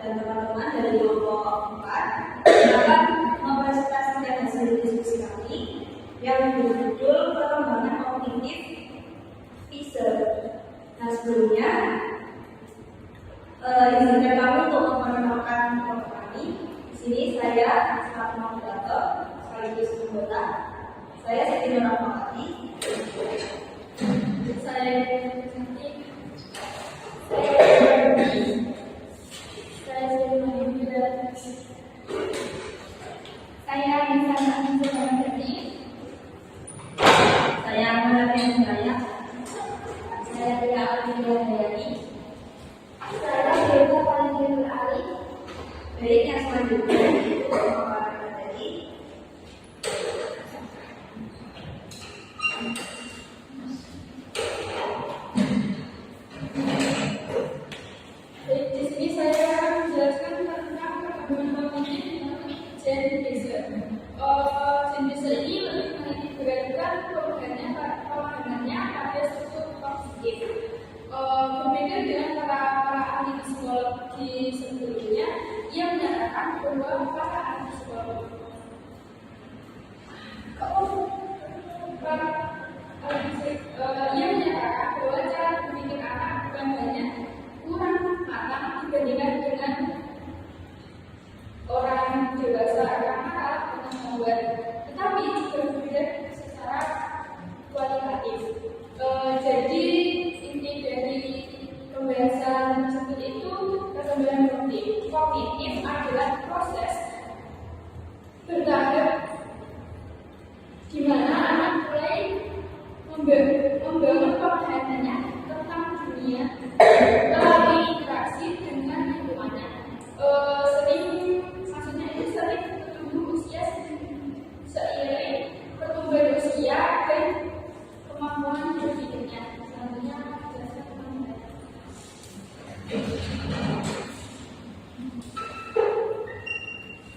dan teman-teman dari kelompok 4 akan mempresentasikan hasil diskusi kami yang berjudul perkembangan kognitif Fisher. Nah, sebelumnya izinkan kami untuk memperkenalkan kelompok kami. Di sini saya selaku moderator sekaligus anggota. Saya Siti Nurahmawati. Saya Baik, yang selanjutnya itu pemaparan materi. Di sini saya akan menjelaskan tentang perkembangan kognitif Gen Fisher. Gen Fisher ini lebih mengintegrasikan penanganannya pada struktur kognitif. Berbeda dengan para ahli psikologi sebelumnya, ia menyatakan bahwa para ahli psikologi ia menyatakan bahwa cara berpikir anak bukan hanya kurang matang dibandingkan dengan orang dewasa karena kalah pengetahuan, tetapi juga berbeda secara kualitatif. Jadi inti dari pembahasan tersebut itu perkembangan kognitif adalah proses bertahap di mana anak mulai membangun pemahamannya tentang dunia melalui interaksi dengan lingkungannya. Maksudnya itu sering bertumbuh usia seiring pertumbuhan usia dan kemampuan berpikirnya. Selanjutnya jelaskan teman-teman.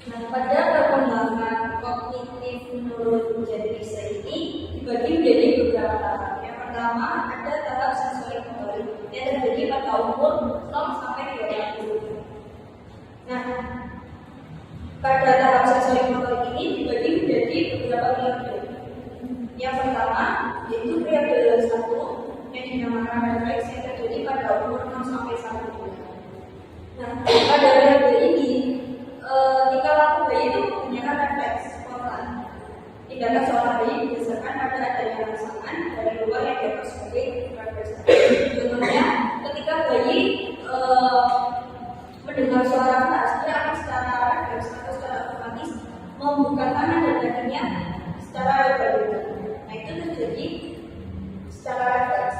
Nah, pada perkembangan kognitif menurut Gen Fisher ini dibagi menjadi beberapa tahap. Yang pertama ada tahap sensori motorik yang terjadi pada umur 0 sampai 20. Nah, pada tahap sensori motorik ini dibagi menjadi beberapa periode. Yang pertama yaitu periode 1 yang dinamakan refleks yang terjadi pada umur 6 sampai 1 bulan. Nah, pada periode ini tingkah laku bayi itu menggunakan refleks spontan. Tindakan seorang bayi berdasarkan pada adanya rangsangan dari luar yang dianggap sebagai refleks. Contohnya, ketika bayi mendengar suara keras, dia akan secara refleks atau secara otomatis membuka tangan dan kakinya secara lebar. Nah, itu terjadi secara refleks.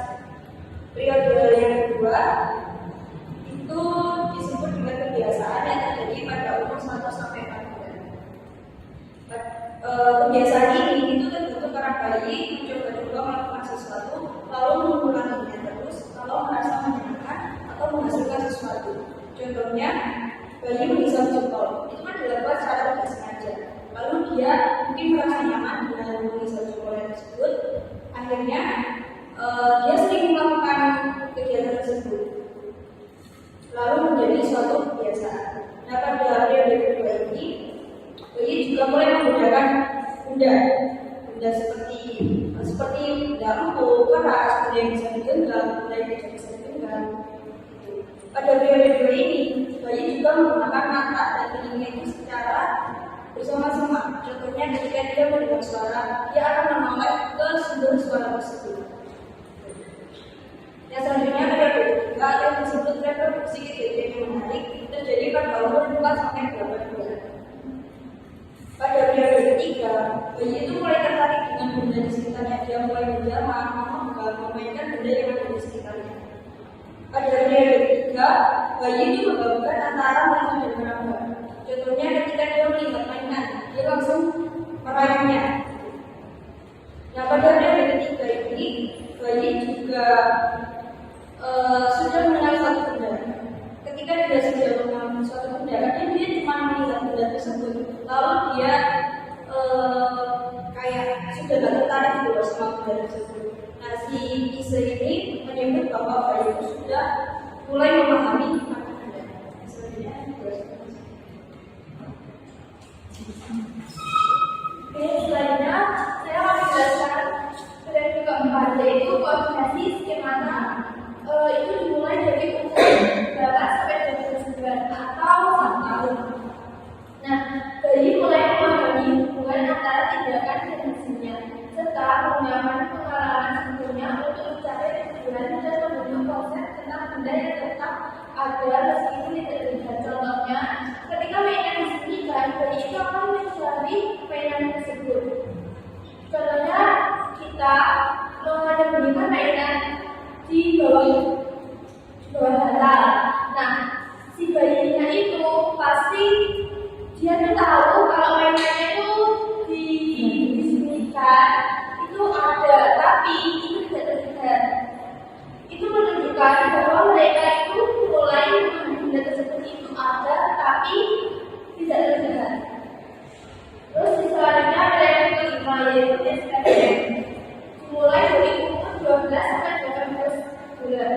Periode yang kedua itu disebut dengan kebiasaan yang terjadi pada umur 1 sampai 4 bulan. Kebiasaan ini itu terbentuk karena bayi mencoba-coba melakukan sesuatu lalu mengulanginya terus kalau merasa menyenangkan atau menghasilkan sesuatu. Contohnya, bayi menghisap jempol, itu kan dilakukan secara tidak sengaja. Lalu dia mungkin merasa nyaman dengan menghisap jempol tersebut. Akhirnya dia sering melakukan kegiatan tersebut, lalu menjadi suatu kebiasaan. Nah, pada periode kedua ini, bayi juga mulai menggunakan benda seperti benda empuk, keras, benda yang bisa digenggam, benda yang tidak bisa digenggam. Pada periode kedua ini, bayi juga menggunakan mata dan telinganya itu secara bersama-sama. Contohnya, ketika dia mendengar suara, dia akan menoleh ke sumber suara tersebut. Yang selanjutnya periode ketiga yang disebut reproduksi kejadian yang menarik terjadi pada umur 4 sampai 8 bulan. Pada periode ketiga, bayi itu mulai tertarik dengan benda di sekitarnya. Dia mulai menjamah, memainkan benda yang ada di sekitarnya. Pada periode ketiga, bayi itu menggabungkan antara mainan dan meraba. Contohnya ketika dia melihat mainan, dia langsung meraihnya. Nah, pada periode ketiga ini, bayi juga sudah mengenal satu benda. Ketika dia sudah mengenal suatu benda, kadang dia cuma melihat benda tersebut, lalu dia kayak sudah tidak tertarik dengan sama benda tersebut. Nah, si Fisher ini menyebut bahwa bayi itu sudah mulai memahami makna benda. Oke, selanjutnya saya akan menjelaskan periode keempat, yaitu koordinasi skemata. Itu dimulai dari umur 8 sampai 12 bulan atau 1 tahun. Nah, bayi mulai memahami hubungan antara tindakan dan hasilnya, serta menggunakan pengalaman sebelumnya untuk mencapai tujuan dan membentuk konsep tentang benda yang tetap ada meskipun tidak terlihat. Contohnya, ketika mainan disembunyikan, bayi itu akan mencari mainan tersebut. Contohnya, kita menyembunyikan mainan di bawah bantal. Nah, si bayinya itu pasti dia tuh tahu kalau mainannya itu disembunyikan itu ada, tapi itu tidak terlihat. Itu menunjukkan bahwa mereka itu mulai memahami benda tersebut itu ada, tapi tidak terlihat. Terus selanjutnya ada yang kelima, yaitu eksperimen. Dimulai dari umur 12 sampai 18 bulan.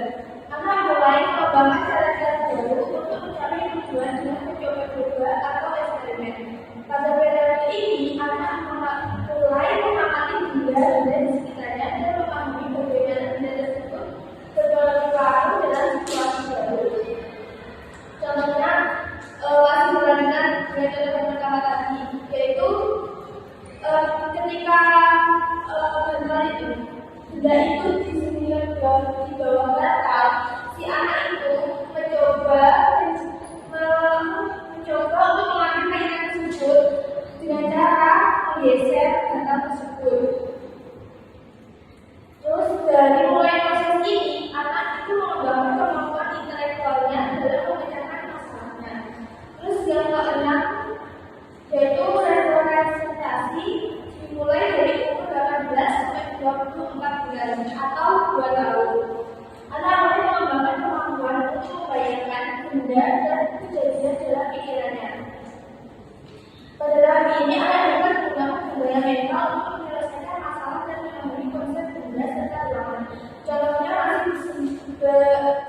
Anak mulai mengembangkan cara-cara baru untuk mencapai tujuan dengan mencoba-coba atau eksperimen. Pada periode ini, anak mulai mengamati benda-benda di sekitarnya dan memahami perbedaan benda tersebut berpengaruh dalam situasi baru. Contohnya, masih berlanjutan metode pertama tadi, yaitu ketika bantal itu benda itu disembunyikan di bawah bantal, si anak itu mencoba untuk mengambil mainan tersebut dengan cara menggeser bantal tersebut. Terus dari mulai proses ini, anak itu mengembangkan kemampuan intelektualnya dalam memecahkan masalahnya. Terus yang keenam, yaitu representasi, dimulai dari umur 18 sampai 24 bulan atau 2 tahun. Anak mulai mengembangkan kemampuan untuk membayangkan benda dan kejadian dalam pikirannya. Pada tahap ini, anak dapat menggunakan budaya mental untuk menyelesaikan masalah dan memahami konsep benda serta ruangan. Contohnya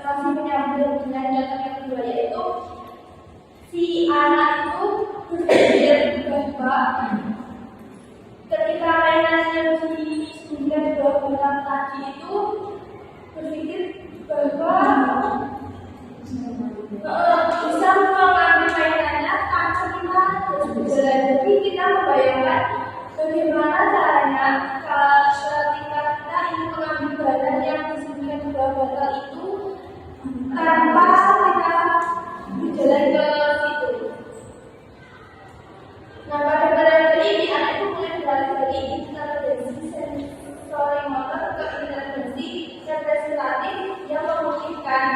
masih menyambung dengan contoh yang kedua, yaitu si anak itu berpikir bahwa ketika mainan yang disembunyikan di bawah bantal tadi itu berpikir bahwa bisa mengambil mainannya tanpa kita harus berjalan. Jadi kita membayangkan bagaimana caranya ketika kita ingin mengambil barang yang disembunyikan di bawah bantal itu tanpa kita berjalan ke situ. Nah, pada periode ini anak itu mulai beralih dari inteligensi sensori motor ke inteligensi representatif yang memungkinkan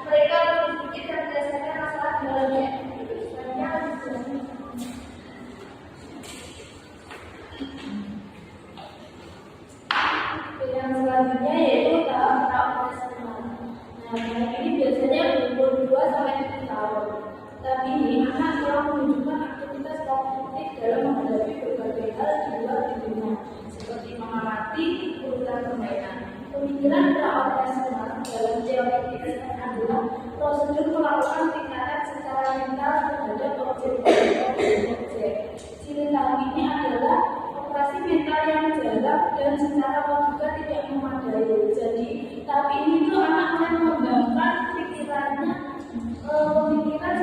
mereka berpikir dan menyelesaikan masalah dalamnya. Yang selanjutnya yaitu tahap pra-operasional. Nah, ini biasanya berumur 2 sampai 7 tahun. Tapi anak telah menunjukkan aktivitas kognitif dalam menghadapi berbagai hal di luar dunia, seperti mengamati urutan permainan. Pemikiran pra-operasional dalam teori PSN adalah prosedur melakukan tingkatan secara mental terhadap objek. Ciri tahap ini adalah operasi mental yang jarak dan secara logika tidak memadai. Jadi tahap ini tuh anak mulai mengembangkan pemikiran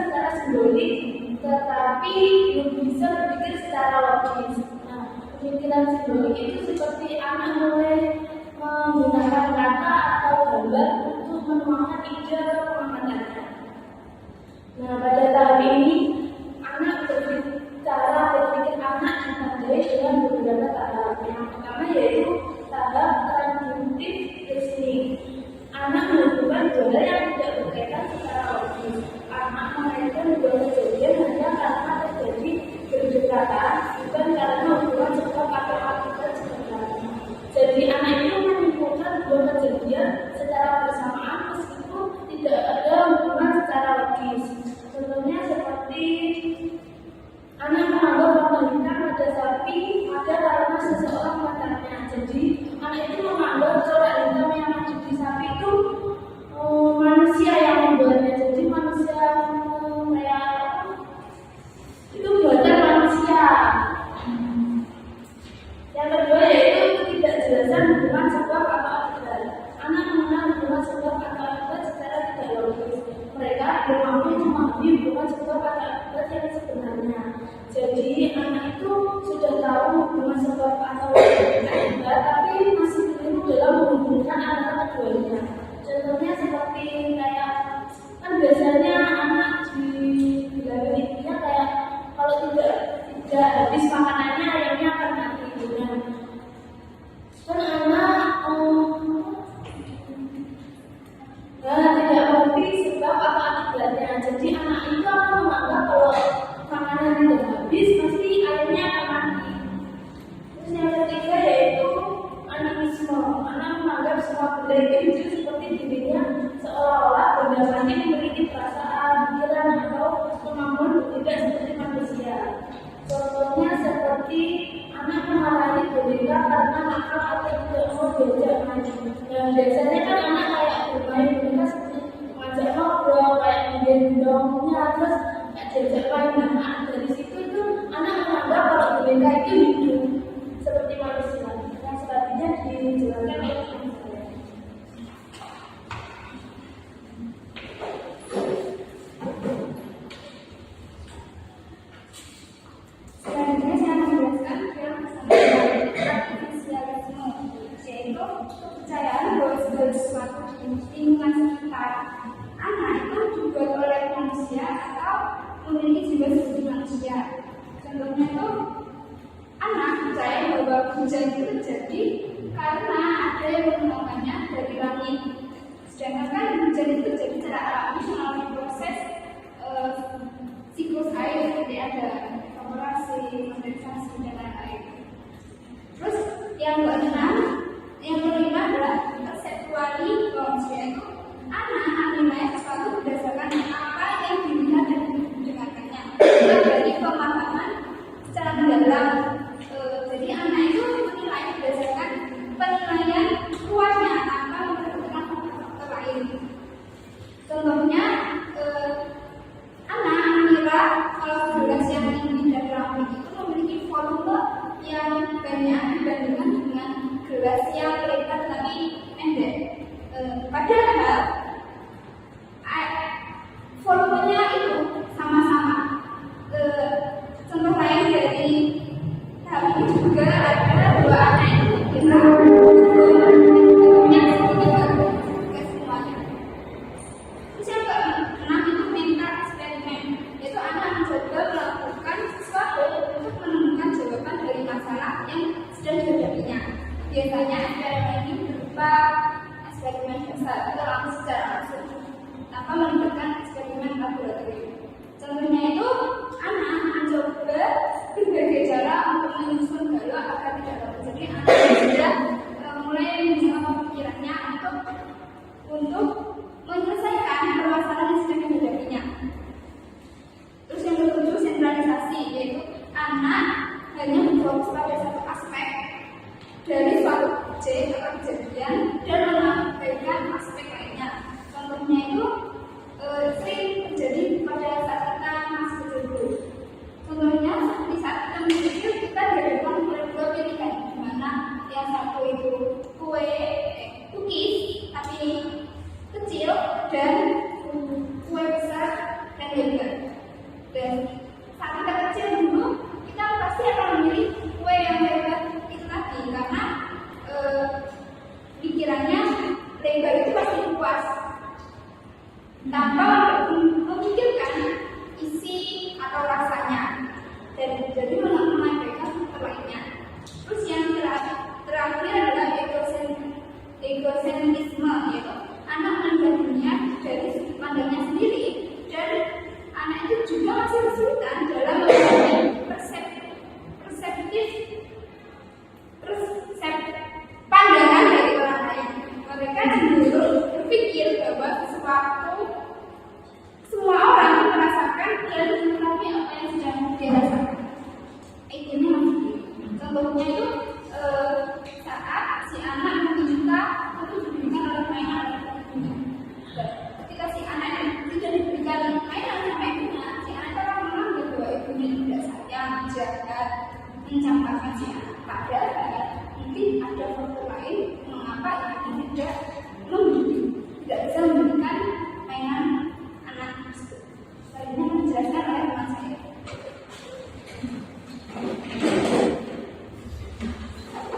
secara simbolik, tetapi belum bisa berpikir secara logis. Nah, pemikiran simbolik itu seperti anak mulai menggunakan kata atau gambar untuk menuangkan ide atau pemahamannya. Nah, pada tahap ini anak berpikir anak ditandai dengan beberapa tahap. Yang pertama yaitu tahap transduktif reasoning. Anak melakukan hal yang tidak berkaitan secara logis. Anak mengaitkan dua kejadian hanya karena terjadi berdekatan, bukan karena hubungan sebab atau akibat sebenarnya. Jadi anak itu menyimpulkan dua kejadian secara bersama Jadi anak itu akan menganggap kalau makanan udah habis pasti airnya akan mati. Terus yang ketiga yaitu animisme. Anak menganggap semua benda itu hidup seperti dirinya, seolah-olah benda mati memiliki perasaan, pikiran atau kemampuan berbeda seperti manusia. Contohnya seperti anak memarahi boneka karena nakal atau tidak mau diajak main. Dan biasanya kan anak kayak bermain boneka seperti ngajak ngobrol, kayak menggendongnya, terus diajak main. Nah, dari situ itu anak menganggap kalau boneka itu hidup seperti manusia. Yang selanjutnya dijelaskan oleh ibu saya. Selanjutnya saya akan menjelaskan yang artifisialisme, yaitu kepercayaan bahwa segala sesuatu di lingkungan sekitar anak itu dibuat oleh manusia atau memiliki jiwa seperti manusia. Contohnya itu anak percaya bahwa hujan itu terjadi karena ada yang menemukannya dari langit. Sedangkan kan hujan itu terjadi secara alami melalui proses siklus air, seperti ada evaporasi, kondensasi, dan lain-lain. Terus yang kelima adalah perseptuali, maksudnya itu anak menilai sesuatu berdasarkan apa yang dilihat dan didengarkannya, bukan dari pemahaman secara mendalam. Jadi anak itu menilai berdasarkan penilaian luasnya tanpa memperhatikan faktor lain. Contohnya, anak mengira kalau gelas yang tinggi dan rapi itu memiliki volume yang banyak dibandingkan dengan gelas yang lebar tapi pendek. Padahal volumenya itu sama-sama. Contoh lain dari hal ini juga ada dua anak itu mengira volumenya segitiga ke semuanya. Terus yang keenam itu mental eksperimen, yaitu anak mencoba melakukan sesuatu untuk menemukan jawaban dari masalah yang sedang dihadapinya. Biasanya eksperimen ini berupa eksperimen dasar atau langsung secara langsung tanpa melibatkan eksperimen laboratorium. Contohnya itu anak mencoba berbagai cara untuk menyusun galak agar tidak dapat. Jadi anak sudah mulai menjawab pemikirannya untuk menyelesaikan permasalahan yang sedang dihadapinya. Terus yang ketujuh, sentralisasi, yaitu anak hanya berfokus pada satu aspek dari suatu objek atau kejadian dan mengabaikan aspek lainnya. Contohnya itu sering terjadi pada saat kita masih kecil dulu. Contohnya seperti saat kita masih kecil, kita dihadapkan oleh dua pilihan, di mana yang satu itu cookies tapi kecil dan kue besar dan lebar. Dan saat kita kecil dulu, kita pasti akan memilih kue yang lebar itu tadi karena pikirannya lebar itu pasti puas tanpa memikirkan isi atau rasanya, dan jadi mengabaikan faktor lainnya. Terus yang terakhir adalah egosentrisme, yaitu anak melihat dunia dari sudut pandangnya sendiri, dan anak itu juga masih kesulitan dalam memahami pandangan dari orang lain. Mereka cenderung berpikir bahwa semua orang merasakan dan mengetahui apa yang sedang dia rasakan. Ini maksudnya. Contohnya itu saat si anak meminta untuk diberikan oleh mainan. Ketika si anak tidak diberikan mainan sama ibunya, si anak akan menganggap bahwa ibunya tidak sayang, jahat, mencampakkan si anak. Padahal mungkin ada faktor lain mengapa ibu tidak bisa memberikan mainan anak tersebut. Selanjutnya menjelaskan oleh teman saya.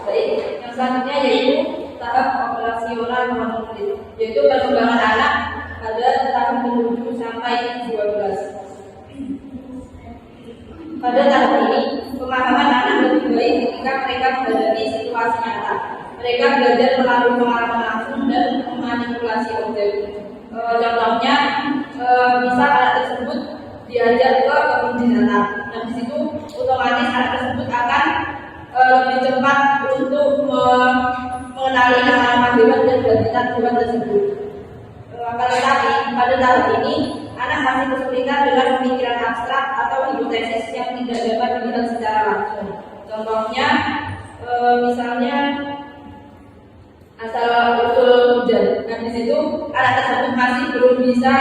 Baik, yang selanjutnya yaitu tahap operasional konflik, yaitu perkembangan anak pada tahap menuju sampai 12. Pada tahap ini, pemahaman anak lebih baik ketika mereka menghadapi situasi nyata. Mereka belajar melalui pengalaman langsung dan memanipulasi objek. Contohnya, misal anak tersebut diajak ke kebun binatang. Nah, di situ otomatis anak tersebut akan lebih cepat untuk mengenali nama hewan dan habitat hewan tersebut. Akan tetapi pada tahap ini anak masih kesulitan dengan pemikiran abstrak atau hipotesis yang tidak dapat dilihat secara langsung. Contohnya, misalnya asal usul hujan. Nah, di situ anak tersebut masih belum bisa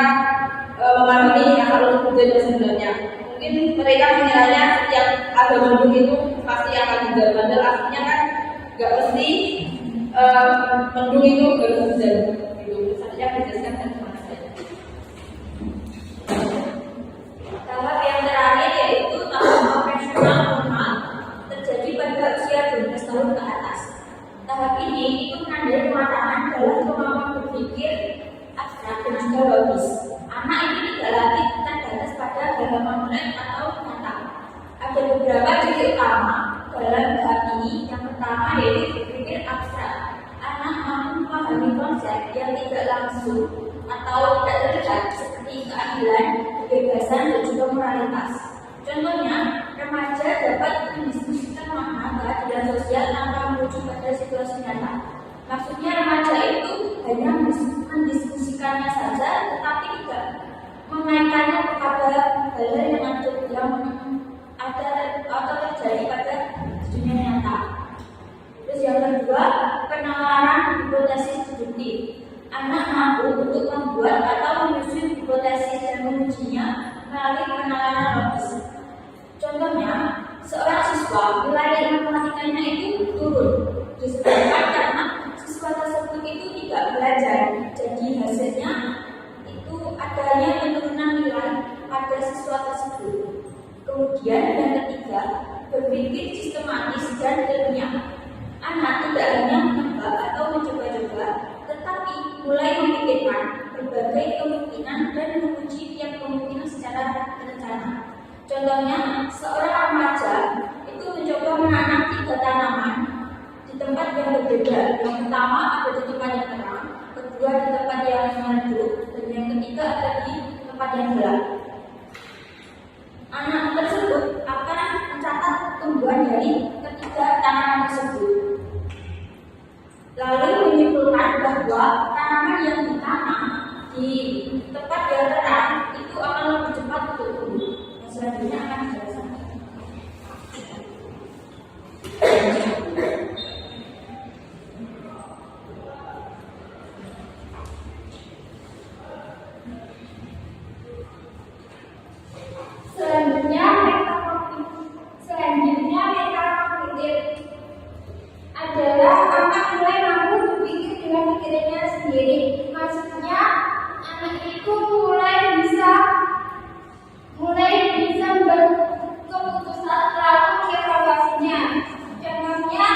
memahami asal usul hujan itu sebenarnya. Mungkin mereka menilainya setiap ada mendung itu pasti akan hujan. Padahal aslinya kan nggak mesti mendung itu baru hujan. Gitu. Saya menjelaskan bagaimana saja. Tahap yang terakhir yaitu tahap operasional normal terjadi pada usia 12 tahun ke atas. Tahap ini itu menandai kematangan dalam kemampuan berpikir abstrak dan juga logis. Anak ini tidak lagi terbatas pada halaman melek atau nyata. Ada beberapa ciri utama dalam tahap ini. Yang pertama yaitu berpikir abstrak. Anak mampu memahami konsep yang tidak langsung atau tidak terlihat seperti keadilan, kebebasan, dan juga moralitas. Contohnya, remaja dapat mendiskusikan makna keadilan sosial tanpa merujuk pada situasi nyata. Maksudnya remaja itu hanya mendiskusikannya saja, tetapi tidak mengaitkannya kepada hal-hal yang ada atau terjadi pada dunia nyata. Terus yang kedua, penalaran hipotesis deduktif. Anak mampu untuk membuat atau menyusun hipotesis dan mengujinya melalui penalaran logis. Contohnya, seorang siswa nilai matematikanya itu turun disebabkan karena siswa tersebut itu tidak belajar. Jadi hasilnya itu adanya penurunan nilai pada siswa tersebut. Kemudian yang ketiga, berpikir sistematis dan ilmiah. Anak tidak hanya menebak atau mencoba-coba, tetapi mulai memikirkan berbagai kemungkinan dan menguji tiap kemungkinan secara terencana. Contohnya, seorang remaja itu mencoba menanam 3 tanaman di tempat yang berbeda. Yang pertama ada di tempat yang terang, kedua di tempat yang redup, dan yang ketiga ada di tempat yang gelap. Anak tersebut akan mencatat tumbuhan dari ketiga tanaman tersebut. Lalu menyimpulkan bahwa tanaman yang ditanam di tempat yang terang itu akan lebih cepat untuk tumbuh. Yang selanjutnya akan dijelaskan. Selanjutnya metakognitif adalah anak mulai mampu berpikir dengan pikirannya sendiri. Maksudnya anak itu mulai bisa membuat keputusan lalu mengevaluasinya. Contohnya,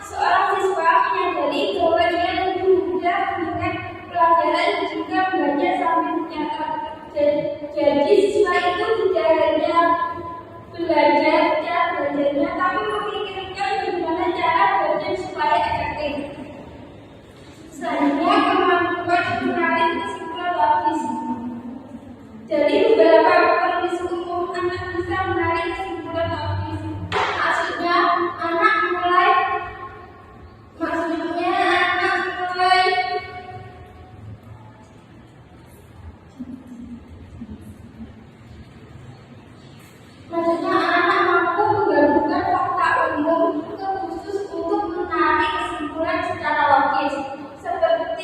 seorang siswa menyadari bahwa ia lebih mudah mengingat pelajaran jika membaca sambil mencatat. Jadi siswa itu tidak hanya belajar cara belajarnya, tapi memikirkan bagaimana cara belajar supaya efektif. Selanjutnya, kemampuan menarik kesimpulan logis. Dari beberapa kondisi umum, anak bisa menarik kesimpulan logis. Maksudnya anak mulai mampu menggabungkan fakta umum ke khusus untuk menarik kesimpulan secara logis. Seperti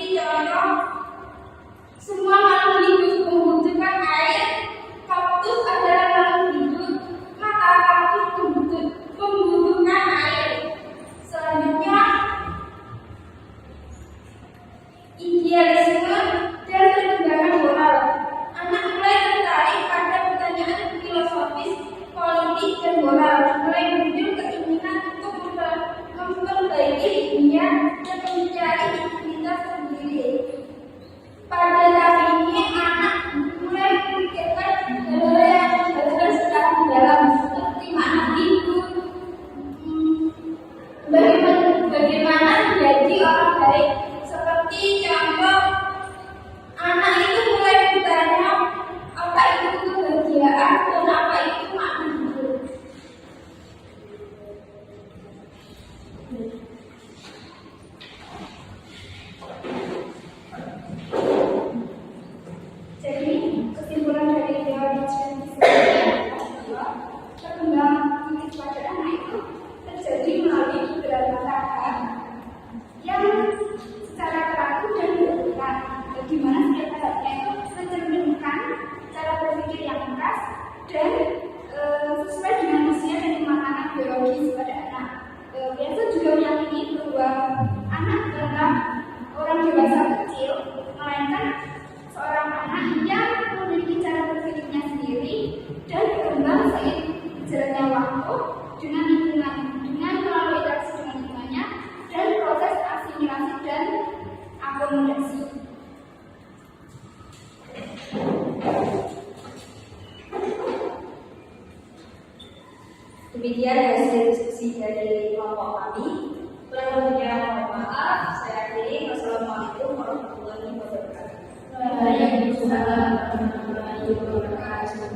akomodasi. Demikian hasil diskusi dari kelompok kami. Kurang lebihnya mohon maaf. Saya akhiri. Wassalamualaikum warahmatullahi wabarakatuh. Waalaikumsalam warahmatullahi wabarakatuh.